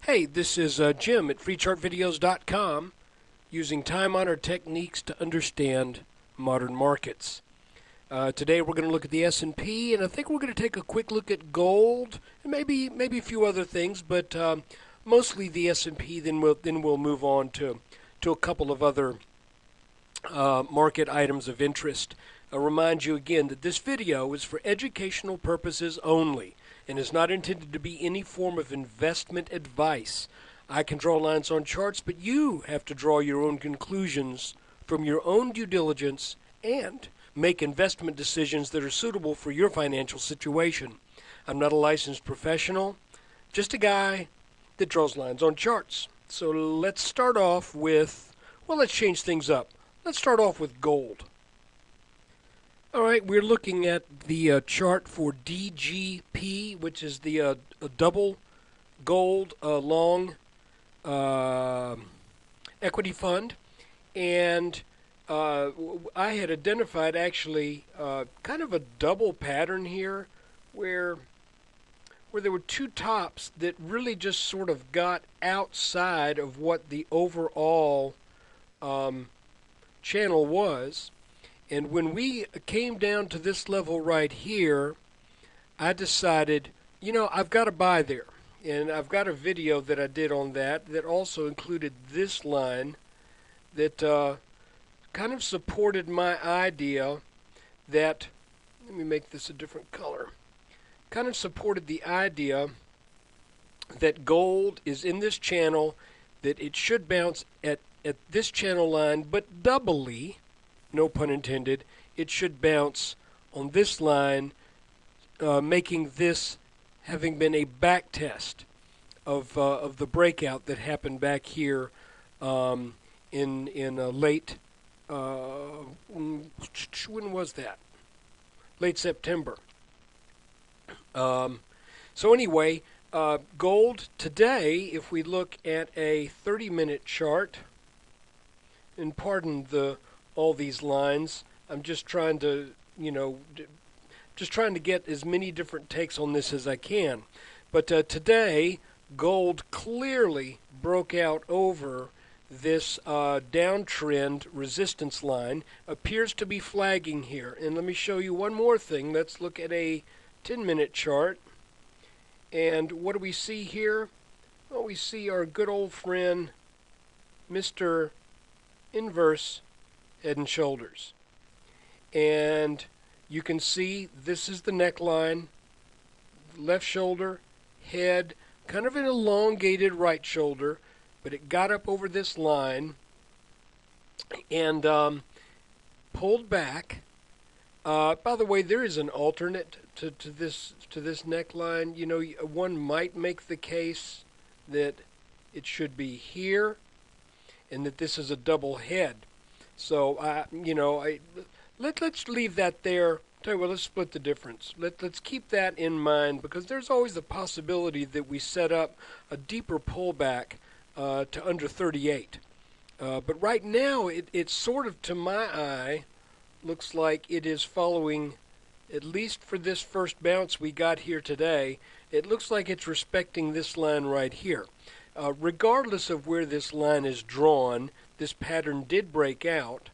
Hey, this is Jim at freechartvideos.com using time-honored techniques to understand modern markets. Today we're going to look at the S&P, and I think we're going to take a quick look at gold and maybe a few other things, but mostly the S&P. Then we'll move on to a couple of other market items of interest. I'll remind you again that this video is for educational purposes only and is not intended to be any form of investment advice. I can draw lines on charts, but you have to draw your own conclusions from your own due diligence and make investment decisions that are suitable for your financial situation. I'm not a licensed professional, just a guy that draws lines on charts. So let's start off with, well, let's change things up. Let's start off with gold. All right, we're looking at the chart for DGP, which is the a double gold long equity fund. And I had identified actually kind of a double pattern here where there were two tops that really just sort of got outside of what the overall channel was. And when we came down to this level right here, I decided, you know, I've got to buy there. And I've got a video that I did on that also included this line that kind of supported my idea that, let me make this a different color, kind of supported the idea that gold is in this channel, that it should bounce at this channel line, but doubly, no pun intended, it should bounce on this line, making this having been a back test of the breakout that happened back here in late, when was that? Late September. So anyway, gold today, if we look at a 30-minute chart, and pardon all these lines, I'm just trying to, get as many different takes on this as I can. But today, gold clearly broke out over this downtrend resistance line, appears to be flagging here. And let me show you one more thing. Let's look at a 10-minute chart. And what do we see here? Well, we see our good old friend, Mr. Inverse Head and Shoulders. And you can see this is the neckline, left shoulder, head, kind of an elongated right shoulder, but it got up over this line and pulled back. By the way, there is an alternate to this neckline. You know, one might make the case that it should be here and that this is a double head. So, let's leave that there. Tell you what, let's split the difference. Let's keep that in mind, because there's always the possibility that we set up a deeper pullback to under 38. But right now, it sort of, to my eye, looks like it is following, at least for this first bounce we got here today, it looks like it's respecting this line right here. Regardless of where this line is drawn, this pattern did break out,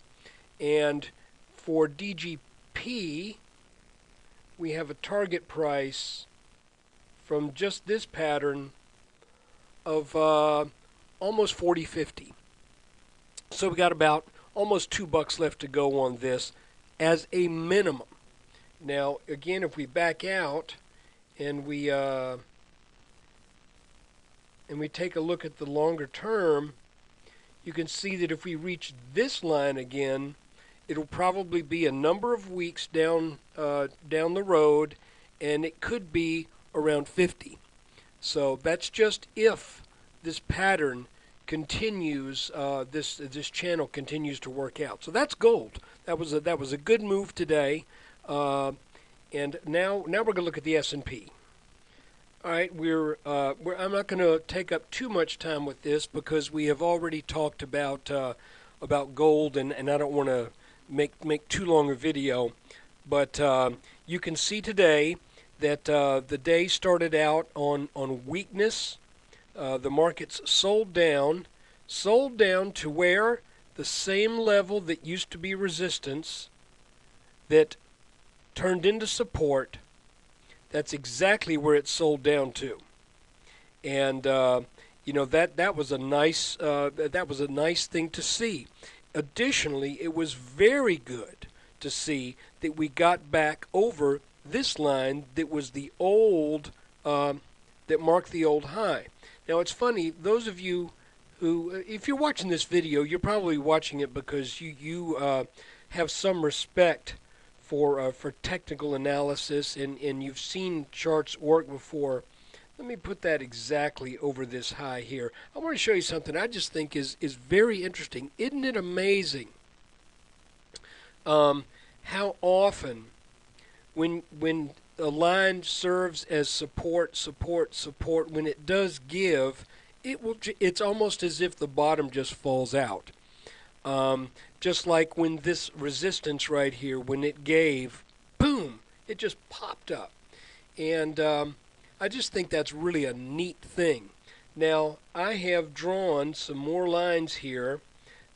and for DGP, we have a target price from just this pattern of almost 40.50. So we got about almost $2 left to go on this as a minimum. Now, again, if we back out and we take a look at the longer term, you can see that if we reach this line again, it'll probably be a number of weeks down the road, and it could be around 50. So that's just if this pattern continues, this channel continues to work out. So that's gold. That was a good move today, and now we're going to look at the S&P. All right, I'm not going to take up too much time with this because we have already talked about gold, and I don't want to make too long a video. But you can see today that the day started out on weakness, the markets sold down to where the same level that used to be resistance that turned into support. That's exactly where it sold down to, and that was a nice thing to see. Additionally, it was very good to see that we got back over this line that was the old that marked the old high. Now it's funny, those of you who, if you're watching this video, you're probably watching it because you have some respect for technical analysis, and you've seen charts work before. Let me put that exactly over this high here. I want to show you something I just think is very interesting. Isn't it amazing how often when a line serves as support, when it does give, it's almost as if the bottom just falls out. Just like when this resistance right here, when it gave, boom, it just popped up. And I just think that's really a neat thing. Now, I have drawn some more lines here.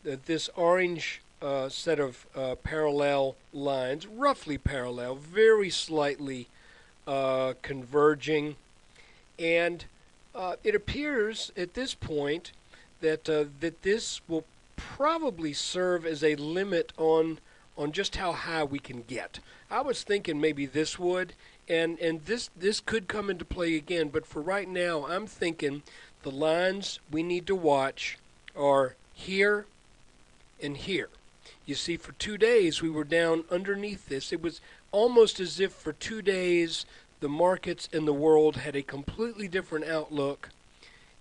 This orange set of parallel lines, roughly parallel, very slightly converging. And it appears at this point that this will probably serve as a limit on just how high we can get. I was thinking maybe this would, and this could come into play again, but for right now I'm thinking the lines we need to watch are here and here. You see, for 2 days we were down underneath this. It was almost as if for 2 days the markets in the world had a completely different outlook,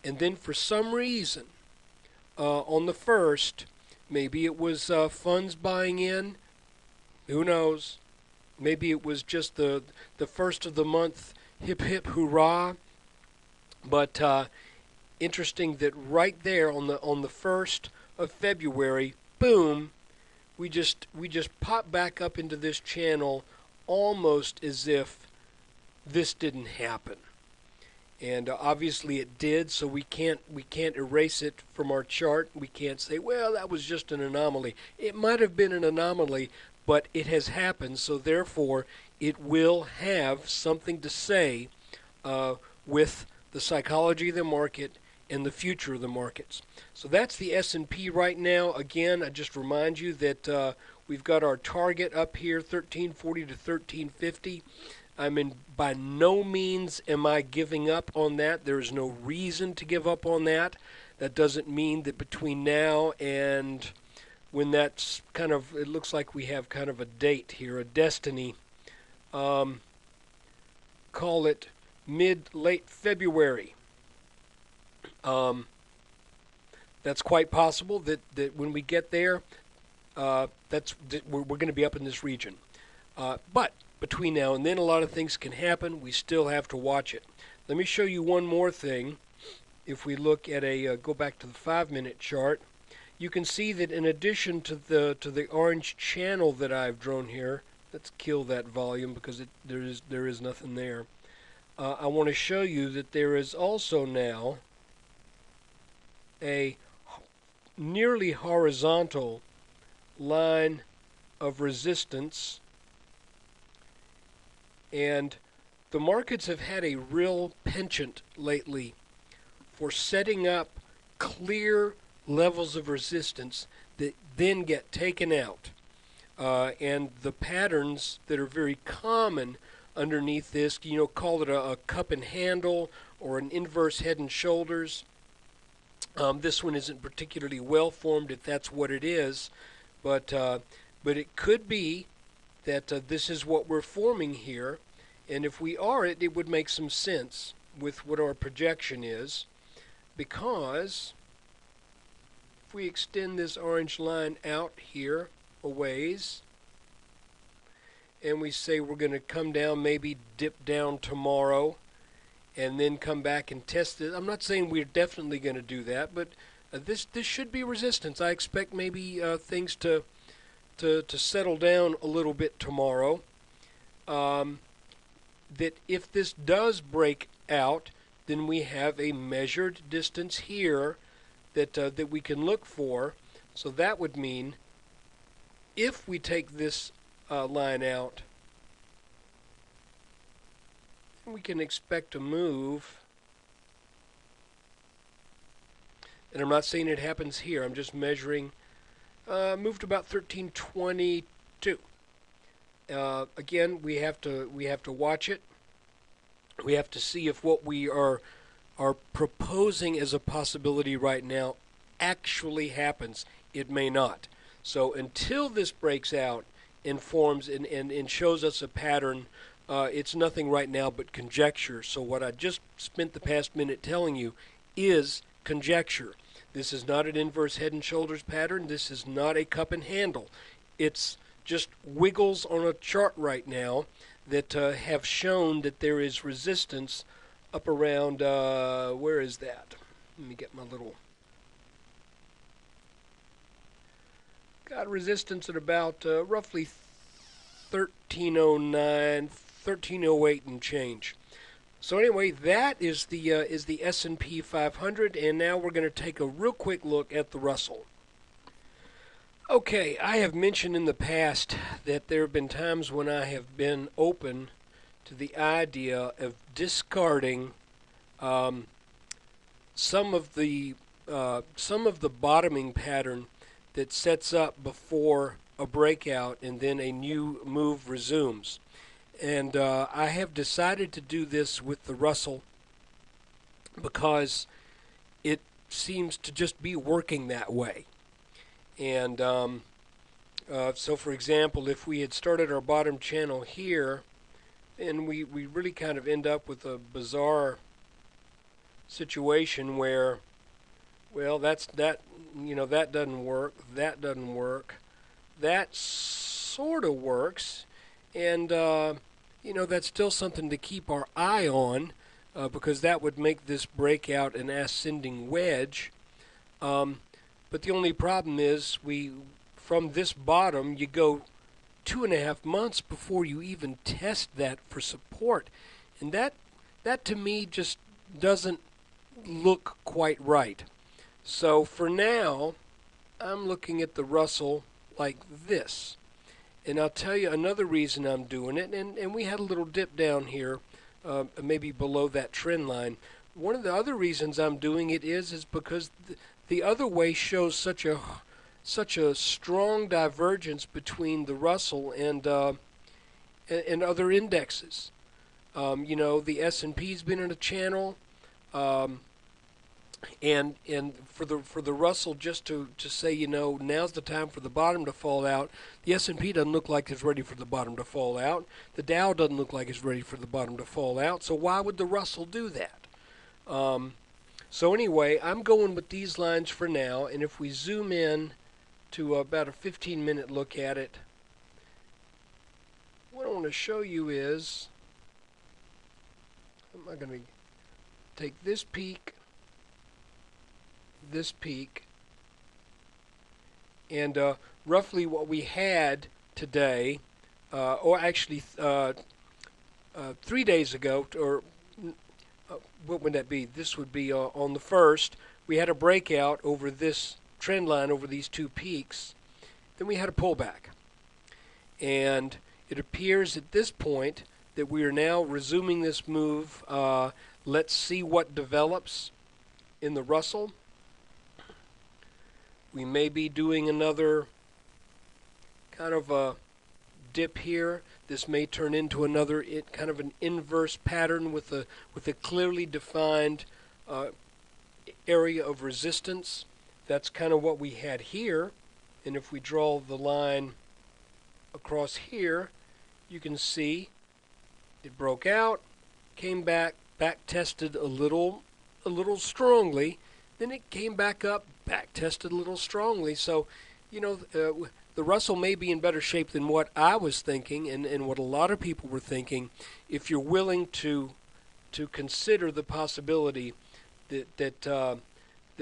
and then for some reason on the first, maybe it was funds buying in, who knows, maybe it was just the first of the month, hip hip hurrah, but interesting that right there on the 1st of February, boom, we just popped back up into this channel almost as if this didn't happen. And obviously it did, so we can't erase it from our chart. We can't say, well, that was just an anomaly. It might have been an anomaly, but it has happened, so therefore it will have something to say with the psychology of the market and the future of the markets. So that's the S&P right now. Again, I just remind you that we've got our target up here, 1340 to 1350. By no means am I giving up on that. There is no reason to give up on that. That doesn't mean that between now and when that's kind of, it looks like we have kind of a date here, a destiny. Call it mid-late February. That's quite possible that when we get there, we're going to be up in this region. But between now and then, a lot of things can happen. We still have to watch it. Let me show you one more thing. If we look at go back to the 5-minute chart, you can see that in addition to the orange channel that I've drawn here, let's kill that volume because there is nothing there. I want to show you that there is also now a nearly horizontal line of resistance, and the markets have had a real penchant lately for setting up clear levels of resistance that then get taken out. And the patterns that are very common underneath this, call it a cup and handle or an inverse head and shoulders. This one isn't particularly well formed if that's what it is, but it could be that this is what we're forming here, and if we are it would make some sense with what our projection is, because if we extend this orange line out here a ways, and we say we're going to come down, maybe dip down tomorrow, and then come back and test it. I'm not saying we're definitely going to do that, but this should be resistance. I expect maybe things to settle down a little bit tomorrow. That if this does break out, then we have a measured distance here that we can look for. So that would mean if we take this line out, we can expect to move. And I'm not saying it happens here. I'm just measuring. Moved about 1322. Again, we have to watch it. We have to see if what we are proposing as a possibility right now actually happens. It may not. So until this breaks out and forms and shows us a pattern, it's nothing right now but conjecture. So what I just spent the past minute telling you is conjecture. This is not an inverse head and shoulders pattern. This is not a cup and handle. It's just wiggles on a chart right now that have shown that there is resistance up around, where is that? Let me get my little... Got resistance at about roughly 1309, 1308 and change. So anyway, that is the S&P 500, and now we're going to take a real quick look at the Russell. Okay, I have mentioned in the past that there have been times when I have been open to the idea of discarding some of the bottoming pattern that sets up before a breakout and then a new move resumes. And I have decided to do this with the Russell because it seems to just be working that way. And so, for example, if we had started our bottom channel here, and we really kind of end up with a bizarre situation where, well, that doesn't work, that doesn't work, that sort of works, and that's still something to keep our eye on because that would make this breakout an ascending wedge. But the only problem is from this bottom you go 2.5 months before you even test that for support, and that to me just doesn't look quite right. So for now, I'm looking at the Russell like this. And I'll tell you another reason I'm doing it, and we had a little dip down here, maybe below that trend line. One of the other reasons I'm doing it is because the other way shows such a strong divergence between the Russell and other indexes. The S&P's been in a channel. And for the Russell just to say, now's the time for the bottom to fall out. The S&P doesn't look like it's ready for the bottom to fall out. The Dow doesn't look like it's ready for the bottom to fall out. So why would the Russell do that? So anyway, I'm going with these lines for now. And if we zoom in to about a 15-minute look at it, what I want to show you is, I'm going to take this peak, and roughly what we had today, or actually 3 days ago, or what would that be? This would be on the 1st. We had a breakout over this trend line, over these two peaks. Then we had a pullback. And it appears at this point that we are now resuming this move. Let's see what develops in the Russell. We may be doing another kind of a dip here. This may turn into another kind of an inverse pattern with a clearly defined area of resistance. That's kind of what we had here. And if we draw the line across here, you can see it broke out, came back tested a little strongly, then it came back up, back tested a little strongly. So, the Russell may be in better shape than what I was thinking and what a lot of people were thinking, if you're willing to consider the possibility that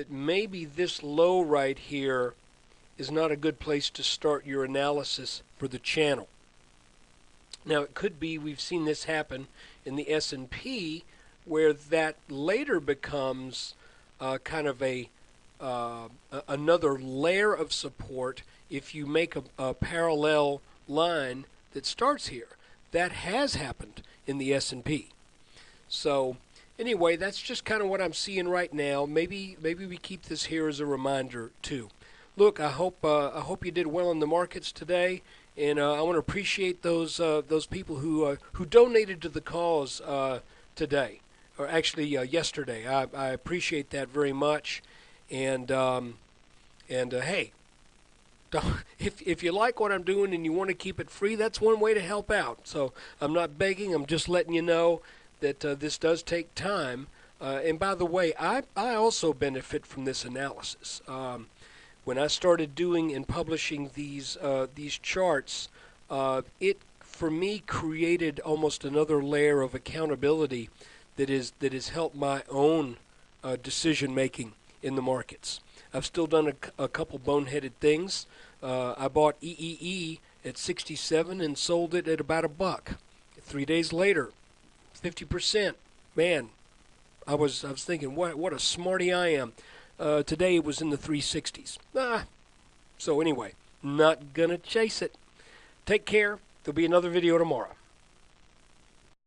maybe this low right here is not a good place to start your analysis for the channel. Now, it could be we've seen this happen in the S&P where that later becomes kind of another layer of support if you make a parallel line that starts here. That has happened in the S&P. So anyway, that's just kind of what I'm seeing right now. Maybe we keep this here as a reminder too. Look, I hope you did well in the markets today, and I want to appreciate those people who donated to the cause today, or actually yesterday. I appreciate that very much, and hey, if you like what I'm doing and you want to keep it free, that's one way to help out. So I'm not begging. I'm just letting you know that this does take time. And by the way, I also benefit from this analysis. When I started doing and publishing these charts, it for me created almost another layer of accountability that has helped my own decision making in the markets. I've still done a couple boneheaded things. I bought EEE at 67 and sold it at about $1. 3 days later, 50%. Man, I was thinking, what a smarty I am. Today it was in the 360s. So anyway, not gonna chase it. Take care. There'll be another video tomorrow.